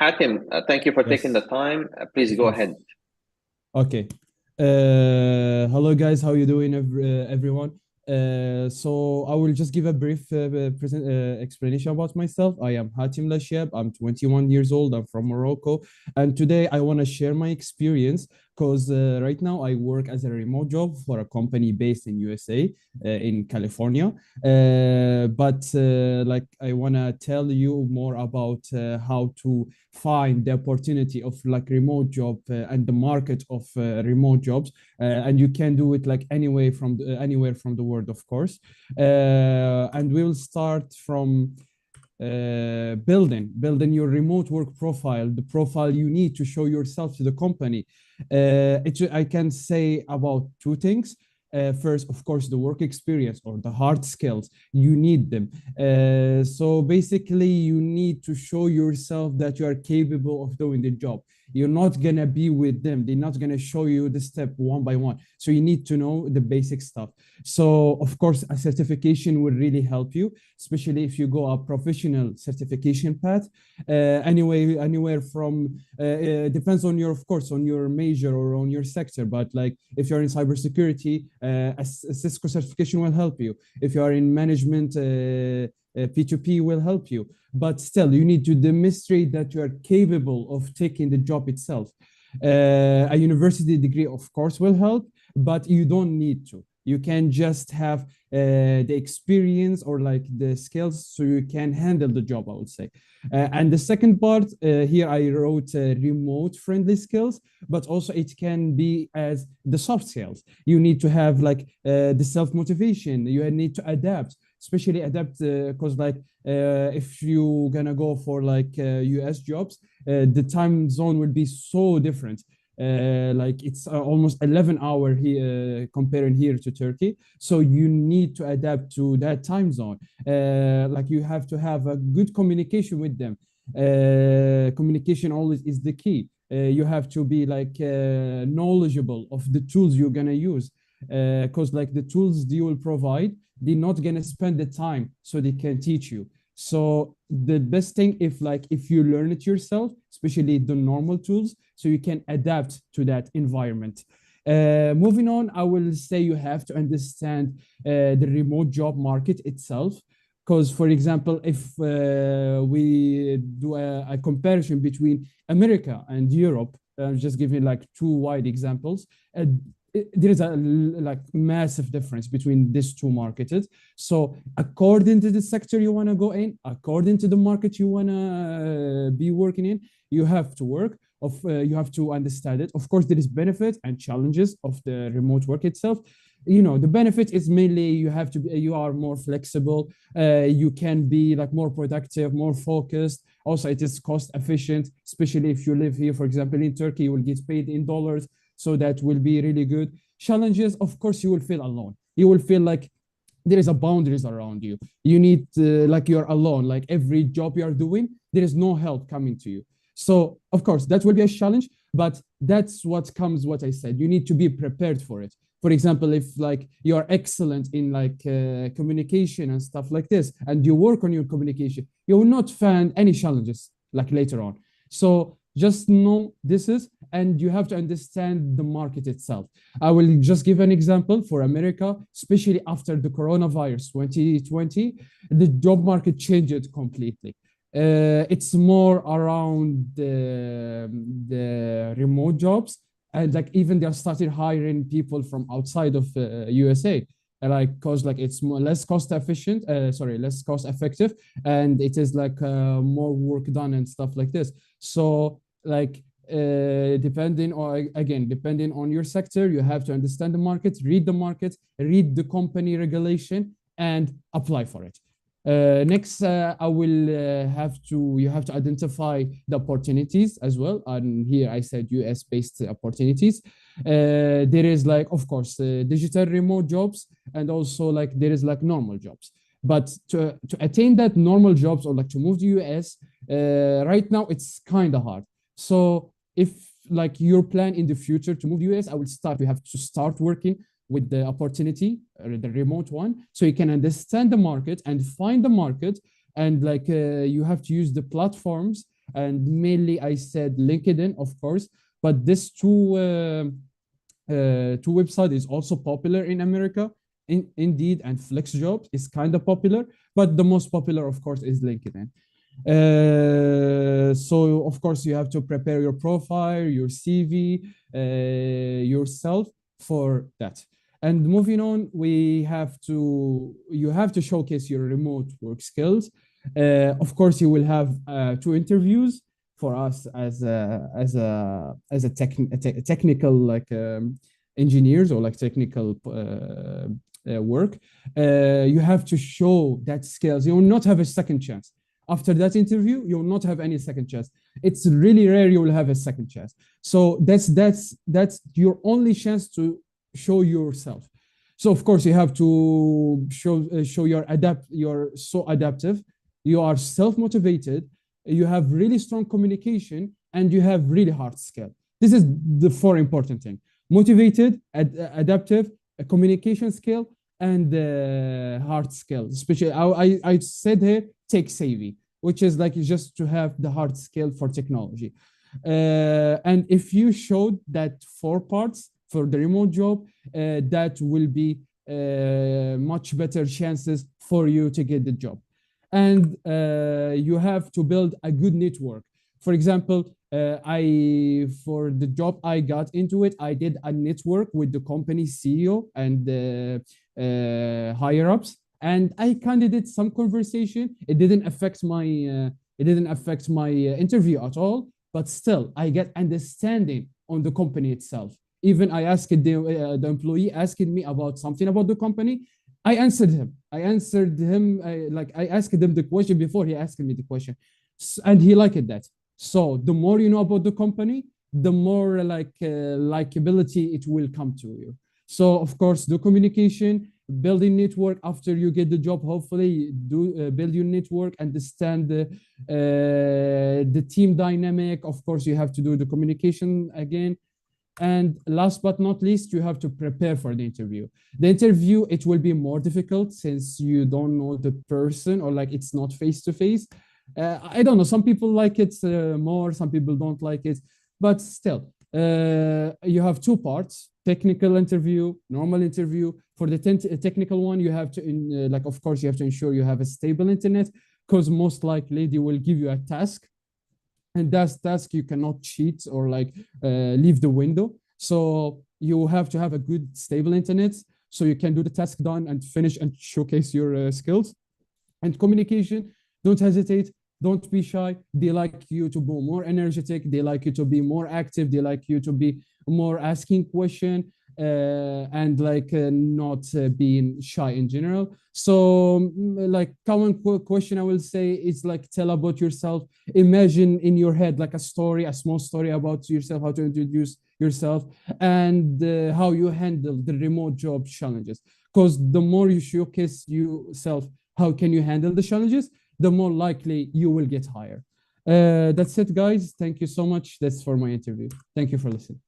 Hatim, thank you for taking the Yes, time. Please of go course. ahead. Okay. Hello guys, how you doing, everyone? So I will just give a brief explanation about myself. I am Hatim Lashiab. I'm 21 years old. I'm from Morocco, and today I want to share my experience because right now I work as a remote job for a company based in USA, in California. But like I want to tell you more about how to find the opportunity of like remote job and the market of remote jobs, and you can do it like anywhere from the world, of course. And we'll start from building your remote work profile, the profile you need to show yourself to the company. I can say about two things. First, of course, the work experience or the hard skills, you need them. So basically, you need to show yourself that you are capable of doing the job. You're not gonna be with them. They're not gonna show you the step one by one. So you need to know the basic stuff. So of course, a certification will really help you, especially if you go a professional certification path. Anywhere from depends on your, of course, on your major or on your sector. But like if you're in cybersecurity, a Cisco certification will help you. If you are in management, P2P will help you. But still, you need to demonstrate that you are capable of taking the job itself. A university degree, of course, will help, but you don't need to. You can just have the experience or like the skills so you can handle the job, I would say. And the second part, here I wrote remote friendly skills, but also it can be as the soft skills. You need to have like the self motivation. You need to adapt, especially adapt because if you gonna go for like US jobs, the time zone will be so different. Like it's almost 11 hour here comparing here to Turkey. So you need to adapt to that time zone. Like you have to have a good communication with them. Communication always is the key. You have to be like knowledgeable of the tools you're gonna use, because like the tools they will provide, they're not gonna spend the time so they can teach you. So the best thing if you learn it yourself, especially the normal tools, so you can adapt to that environment. Moving on, I will say you have to understand the remote job market itself. Because, for example, if we do a comparison between America and Europe, just giving like two wide examples, there is a like massive difference between these two markets. So according to the sector you want to go in, according to the market you want to be working in, you have to work. You have to understand it. Of course, there is benefit and challenges of the remote work itself. You know, the benefit is mainly you are more flexible. You can be like more productive, more focused. Also, it is cost efficient, especially if you live here, for example, in Turkey, you will get paid in dollars, so that will be really good. Challenges, of course, you will feel alone. You will feel like there is a boundaries around you. You need like you're alone. Like every job you are doing, there is no help coming to you. So of course that will be a challenge, but that's what comes. What I said, you need to be prepared for it. For example, if like you are excellent in like communication and stuff like this, and you work on your communication, you will not find any challenges like later on. So just know this is, and you have to understand the market itself. I will just give an example for America, especially after the coronavirus 2020, the job market changed completely. It's more around the remote jobs, and like even they started hiring people from outside of USA, like cause like it's more, less cost efficient, less cost effective, and it is like more work done and stuff like this. So like depending on your sector, you have to understand the market, read the company regulation, and apply for it. Next, I will you have to identify the opportunities as well. And here I said US based opportunities. There is like, of course, digital remote jobs, and also like there is like normal jobs. But to attain that normal jobs or like to move to US, right now it's kind of hard. So if like your plan in the future to move to US, I will start. You have to start working with the opportunity, the remote one, so you can understand the market and find the market. And like you have to use the platforms and mainly I said LinkedIn, of course, but this two website is also popular in America. Indeed and FlexJobs is kind of popular, but the most popular, of course, is LinkedIn. So of course you have to prepare your profile, your CV, yourself for that. And moving on, you have to showcase your remote work skills. Of course, you will have two interviews for us as a technical like engineers or like technical work. You have to show that skills. You will not have a second chance. After that interview, you will not have any second chance. It's really rare you will have a second chance. So that's your only chance to show yourself. So of course you have to show you're so adaptive, you are self-motivated, you have really strong communication, and you have really hard skill. This is the four important thing: motivated, adaptive, a communication skill, and hard skills. Especially I said here tech savvy, which is like just to have the hard skill for technology. And if you showed that four parts for the remote job, that will be much better chances for you to get the job. And you have to build a good network. For example, for the job I got into it, I did a network with the company CEO and the higher ups, and I kind of did some conversation. It didn't affect my interview at all, but still I get understanding on the company itself. Even I asked the employee asking me about something about the company. I answered him. I asked him the question before he asked me the question, and he liked that. So the more you know about the company, the more likability it will come to you. So of course, the communication, building network after you get the job. Hopefully, build your network, understand the team dynamic. Of course, you have to do the communication again. And last but not least, you have to prepare for the interview. The interview, it will be more difficult since you don't know the person, or like it's not face to face. I don't know. Some people like it more, some people don't like it, but still, you have two parts: technical interview, normal interview. For the technical one, you have to, of course, you have to ensure you have a stable internet, because most likely they will give you a task, and that task you cannot cheat or leave the window. So you have to have a good stable internet so you can do the task done and finish and showcase your skills. And communication, don't hesitate, don't be shy. They like you to be more energetic, they like you to be more active, they like you to be more asking question, and not being shy in general. So common question I will say is tell about yourself. Imagine in your head a story, a small story about yourself, how to introduce yourself, and how you handle the remote job challenges. Because the more you showcase yourself, how can you handle the challenges, the more likely you will get hired. That's it, guys. Thank you so much. That's for my interview. Thank you for listening.